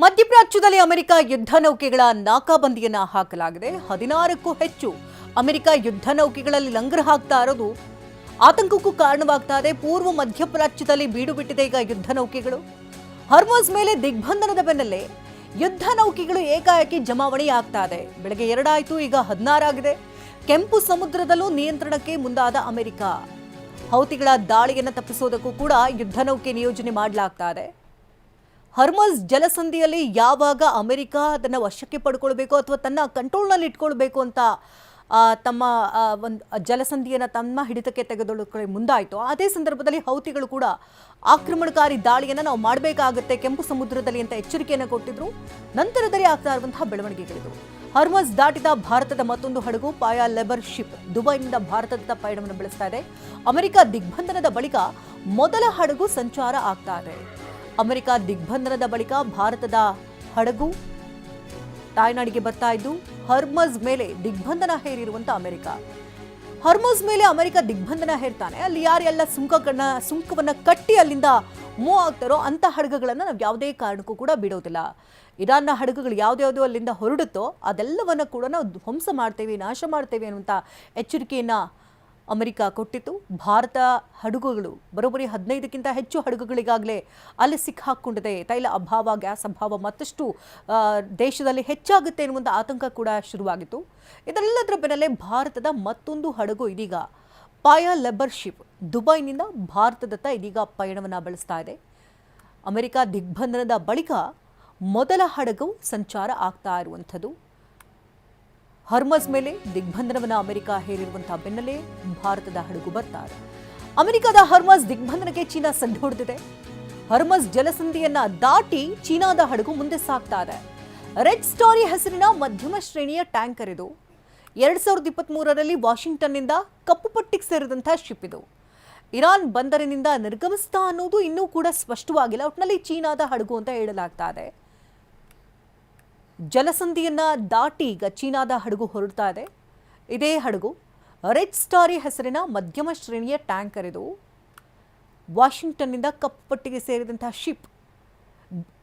ಮಧ್ಯಪ್ರಾಚ್ಯದಲ್ಲಿ America ಯುದ್ಧ ನೌಕೆಗಳ ನಾಕಾಬಂದಿಯನ್ನ ಹಾಕಲಾಗಿದೆ. 16ಕ್ಕೂ ಹೆಚ್ಚು ಅಮೆರಿಕ ಯುದ್ಧ ನೌಕೆಗಳಲ್ಲಿ ಲಂಗರ್ ಹಾಕ್ತಾ ಇರೋದು ಆತಂಕಕ್ಕೂ ಕಾರಣವಾಗ್ತಾ ಇದೆ. ಪೂರ್ವ ಮಧ್ಯಪ್ರಾಚ್ಯದಲ್ಲಿ ಬೀಡು ಬಿಟ್ಟಿದೆ ಈಗ ಯುದ್ಧ ನೌಕೆಗಳು. ಹಾರ್ಮುಜ್ ಮೇಲೆ ದಿಗ್ಬಂಧನದ ಬೆನ್ನಲ್ಲೇ ಯುದ್ಧ ನೌಕೆಗಳು ಏಕಾಏಕಿ ಜಮಾವಣೆ ಆಗ್ತಾ ಇದೆ. ಬೆಳಗ್ಗೆ 2 ಆಯಿತು, ಈಗ 16 ಆಗಿದೆ. ಕೆಂಪು ಸಮುದ್ರದಲ್ಲೂ ನಿಯಂತ್ರಣಕ್ಕೆ ಮುಂದಾದ ಅಮೆರಿಕ. ಹೌತಿಗಳ ದಾಳಿಯನ್ನು ತಪ್ಪಿಸೋದಕ್ಕೂ ಕೂಡ ಯುದ್ಧ ನೌಕೆ ನಿಯೋಜನೆ ಮಾಡಲಾಗ್ತಾ ಇದೆ. ಹಾರ್ಮುಜ್ ಜಲಸಂಧಿಯಲ್ಲಿ ಯಾವಾಗ ಅಮೆರಿಕ ಅದನ್ನು ವಶಕ್ಕೆ ಪಡ್ಕೊಳ್ಬೇಕು ಅಥವಾ ತನ್ನ ಕಂಟ್ರೋಲ್ನಲ್ಲಿ ಇಟ್ಕೊಳ್ಬೇಕು ಅಂತ ತಮ್ಮ ಒಂದು ಜಲಸಂಧಿಯನ್ನು ತಮ್ಮ ಹಿಡಿತಕ್ಕೆ ತೆಗೆದುಕೊಳ್ಳಿ ಮುಂದಾಯಿತು, ಅದೇ ಸಂದರ್ಭದಲ್ಲಿ ಹೌತಿಗಳು ಕೂಡ ಆಕ್ರಮಣಕಾರಿ ದಾಳಿಯನ್ನು ನಾವು ಮಾಡಬೇಕಾಗುತ್ತೆ ಕೆಂಪು ಸಮುದ್ರದಲ್ಲಿ ಅಂತ ಎಚ್ಚರಿಕೆಯನ್ನು ಕೊಟ್ಟಿದ್ರು. ನಂತರದಲ್ಲಿ ಆಗ್ತಾ ಇರುವಂತಹ ಬೆಳವಣಿಗೆಗಳಿದು. ಹಾರ್ಮುಜ್ ದಾಟಿದ ಭಾರತದ ಮತ್ತೊಂದು ಹಡಗು ಪಾಯಾ ಲೆಬರ್ ಶಿಪ್ ದುಬೈನಿಂದ ಭಾರತದ ಪಯಣವನ್ನು ಬೆಳೆಸ್ತಾ ಇದೆ. ಅಮೆರಿಕ ದಿಗ್ಬಂಧನದ ಬಳಿಕ ಮೊದಲ ಹಡಗು ಸಂಚಾರ ಆಗ್ತಾ ಇದೆ. ಅಮೆರಿಕ ದಿಗ್ಬಂಧನದ ಬಳಿಕ ಭಾರತದ ಹಡಗು ತಾಯ್ನಾಡಿಗೆ ಬರ್ತಾ ಇದ್ದು, ಹಾರ್ಮುಜ್ ಮೇಲೆ ದಿಗ್ಬಂಧನ ಹೇರಿರುವಂತ ಅಮೆರಿಕ. ಹಾರ್ಮುಜ್ ಮೇಲೆ ಅಮೆರಿಕ ದಿಗ್ಬಂಧನ ಹೇರ್ತಾನೆ, ಅಲ್ಲಿ ಯಾರೆಲ್ಲ ಸುಂಕವನ್ನ ಕಟ್ಟಿ ಅಲ್ಲಿಂದ ಮೂವ್ ಆಗ್ತಾರೋ ಅಂತ ಹಡಗುಗಳನ್ನು ನಾವು ಯಾವುದೇ ಕಾರಣಕ್ಕೂ ಕೂಡ ಬಿಡೋದಿಲ್ಲ. ಇರಾನ್ನ ಹಡಗುಗಳು ಯಾವ್ದ್ಯಾವ್ದು ಅಲ್ಲಿಂದ ಹೊರಡುತ್ತೋ ಅದೆಲ್ಲವನ್ನ ಕೂಡ ನಾವು ಧ್ವಂಸ ಮಾಡ್ತೇವೆ, ನಾಶ ಮಾಡ್ತೇವೆ ಅನ್ನುವಂಥ ಎಚ್ಚರಿಕೆಯನ್ನ ಅಮೆರಿಕ ಕೊಟ್ಟಿತ್ತು. ಭಾರತ ಹಡಗುಗಳು ಬರೋಬ್ಬರಿ 15ಕ್ಕಿಂತ ಹೆಚ್ಚು ಹಡಗುಗಳಿಗಾಗಲೇ ಅಲ್ಲಿ ಸಿಕ್ಕಾಕೊಂಡಿದೆ. ತೈಲ ಅಭಾವ, ಗ್ಯಾಸ್ ಅಭಾವ ಮತ್ತಷ್ಟು ದೇಶದಲ್ಲಿ ಹೆಚ್ಚಾಗುತ್ತೆ ಎನ್ನುವಂಥ ಆತಂಕ ಕೂಡ ಶುರುವಾಗಿತ್ತು. ಇದೆಲ್ಲದರ ಬೆನ್ನಲ್ಲೇ ಭಾರತದ ಮತ್ತೊಂದು ಹಡಗು ಇದೀಗ ಪಾಯಾ ಲೆಬರ್ ಶಿಪ್ ದುಬೈನಿಂದ ಭಾರತದತ್ತ ಇದೀಗ ಪಯಣವನ್ನು ಬೆಳೆಸ್ತಾ ಇದೆ. ಅಮೆರಿಕ ದಿಗ್ಬಂಧನದ ಬಳಿಕ ಮೊದಲ ಹಡಗು ಸಂಚಾರ ಆಗ್ತಾ ಇರುವಂಥದ್ದು. ಹಾರ್ಮುಜ್ ಮೇಲೆ ದಿಗ್ಬಂಧನವನ್ನು ಅಮೆರಿಕ ಹೇರಿರುವಂತಹ ಬೆನ್ನಲ್ಲೇ ಭಾರತದ ಹಡಗು ಬರ್ತಾರೆ. ಅಮೆರಿಕದ ಹಾರ್ಮುಜ್ ದಿಗ್ಬಂಧನಕ್ಕೆ ಚೀನಾ ಸಡ್ಡು ಹೊಡೆದಿದೆ. ಹಾರ್ಮುಜ್ ಜಲಸಂಧಿಯನ್ನ ದಾಟಿ ಚೀನಾದ ಹಡಗು ಮುಂದೆ ಸಾಗ್ತಾ ಇದೆ. ರೆಡ್ ಸ್ಟಾರಿ ಹೆಸರಿನ ಮಧ್ಯಮ ಶ್ರೇಣಿಯ ಟ್ಯಾಂಕರ್ ಇದು. 2023ರಲ್ಲಿ ವಾಷಿಂಗ್ಟನ್ನಿಂದ ಕಪ್ಪು ಪಟ್ಟಿಗೆ ಸೇರಿದಂತಹ ಶಿಪ್ ಇದು. ಇರಾನ್ ಬಂದರಿನಿಂದ ನಿರ್ಗಮಿಸ್ತಾ ಅನ್ನೋದು ಇನ್ನೂ ಕೂಡ ಸ್ಪಷ್ಟವಾಗಿಲ್ಲ. ಒಟ್ಟಿನಲ್ಲಿ ಚೀನಾದ ಹಡಗು ಅಂತ ಹೇಳಲಾಗ್ತಾ ಇದೆ. ಜಲಸಂಧಿಯನ್ನ ದಾಟಿ ಈಗ ಚೀನಾದ ಹಡಗು ಹೊರಡ್ತಾ ಇದೆ. ಇದೇ ಹಡಗು ರೆಡ್ ಸ್ಟಾರಿ ಹೆಸರಿನ ಮಧ್ಯಮ ಶ್ರೇಣಿಯ ಟ್ಯಾಂಕರ್ ಇದು. ವಾಷಿಂಗ್ಟನ್ನಿಂದ ಕಪ್ಪು ಪಟ್ಟಿಗೆ ಸೇರಿದಂತಹ ಶಿಪ್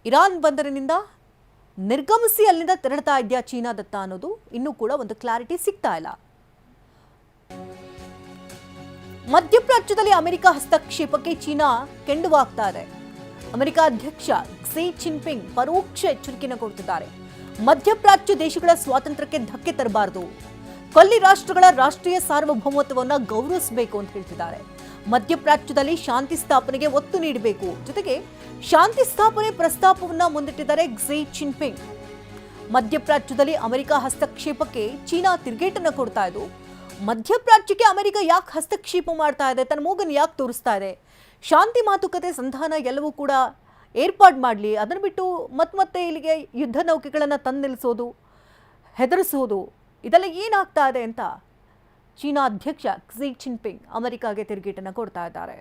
ಇರಾನ್ ಬಂದರಿನಿಂದ ನಿರ್ಗಮಿಸಿ ಅಲ್ಲಿಂದ ತೆರಳುತ್ತಾ ಇದೆಯಾ ಚೀನಾದತ್ತ ಅನ್ನೋದು ಇನ್ನೂ ಕೂಡ ಒಂದು ಕ್ಲಾರಿಟಿ ಸಿಗ್ತಾ ಇಲ್ಲ. ಮಧ್ಯಪ್ರಾಚ್ಯದಲ್ಲಿ ಅಮೆರಿಕ ಹಸ್ತಕ್ಷೇಪಕ್ಕೆ ಚೀನಾ ಕೆಂಡುವಾಗ್ತಾ ಇದೆ. ಅಮೆರಿಕ ಅಧ್ಯಕ್ಷ ಕ್ಸಿ ಜಿನ್ಪಿಂಗ್ ಪರೋಕ್ಷ ಎಚ್ಚರಿಕೆಯನ್ನು ಕೊಡ್ತಿದ್ದಾರೆ. ಮಧ್ಯಪ್ರಾಚ್ಯ ದೇಶಗಳ ಸ್ವಾತಂತ್ರ್ಯಕ್ಕೆ ಧಕ್ಕೆ ತರಬಾರದು, ಕೊಲ್ಲಿ ರಾಷ್ಟ್ರಗಳ ರಾಷ್ಟ್ರೀಯ ಸಾರ್ವಭೌಮತ್ವವನ್ನು ಗೌರವಿಸಬೇಕು ಅಂತ ಹೇಳ್ತಿದ್ದಾರೆ. ಮಧ್ಯಪ್ರಾಚ್ಯದಲ್ಲಿ ಶಾಂತಿ ಸ್ಥಾಪನೆಗೆ ಒತ್ತು ನೀಡಬೇಕು, ಜೊತೆಗೆ ಶಾಂತಿ ಸ್ಥಾಪನೆ ಪ್ರಸ್ತಾಪವನ್ನ ಮುಂದಿಟ್ಟಿದ್ದಾರೆ ಕ್ಸಿ ಜಿನ್ಪಿಂಗ್. ಮಧ್ಯಪ್ರಾಚ್ಯದಲ್ಲಿ ಅಮೆರಿಕ ಹಸ್ತಕ್ಷೇಪಕ್ಕೆ ಚೀನಾ ತಿರುಗೇಟನ್ನು ಕೊಡ್ತಾ ಇದ್ದು, ಮಧ್ಯಪ್ರಾಚ್ಯಕ್ಕೆ ಅಮೆರಿಕ ಯಾಕೆ ಹಸ್ತಕ್ಷೇಪ ಮಾಡ್ತಾ ಇದೆ, ತನ್ನ ಮೂಗನ್ನು ಯಾಕೆ ತೋರಿಸ್ತಾ ಇದೆ, ಶಾಂತಿ ಮಾತುಕತೆ ಸಂಧಾನ ಎಲ್ಲವೂ ಕೂಡ ಏರ್ಪಾಡು ಮಾಡಲಿ, ಅದನ್ನು ಬಿಟ್ಟು ಮತ್ತೆ ಇಲ್ಲಿಗೆ ಯುದ್ಧ ನೌಕೆಗಳನ್ನು ತಂದು ನಿಲ್ಲಿಸೋದು, ಹೆದರಿಸೋದು, ಇದೆಲ್ಲ ಏನಾಗ್ತಾ ಇದೆ ಅಂತ ಚೀನಾ ಅಧ್ಯಕ್ಷ ಕ್ಸಿ ಜಿನ್ಪಿಂಗ್ ಅಮೆರಿಕಾಗೆ ತಿರುಗೇಟನ್ನು ಕೊಡ್ತಾ ಇದ್ದಾರೆ.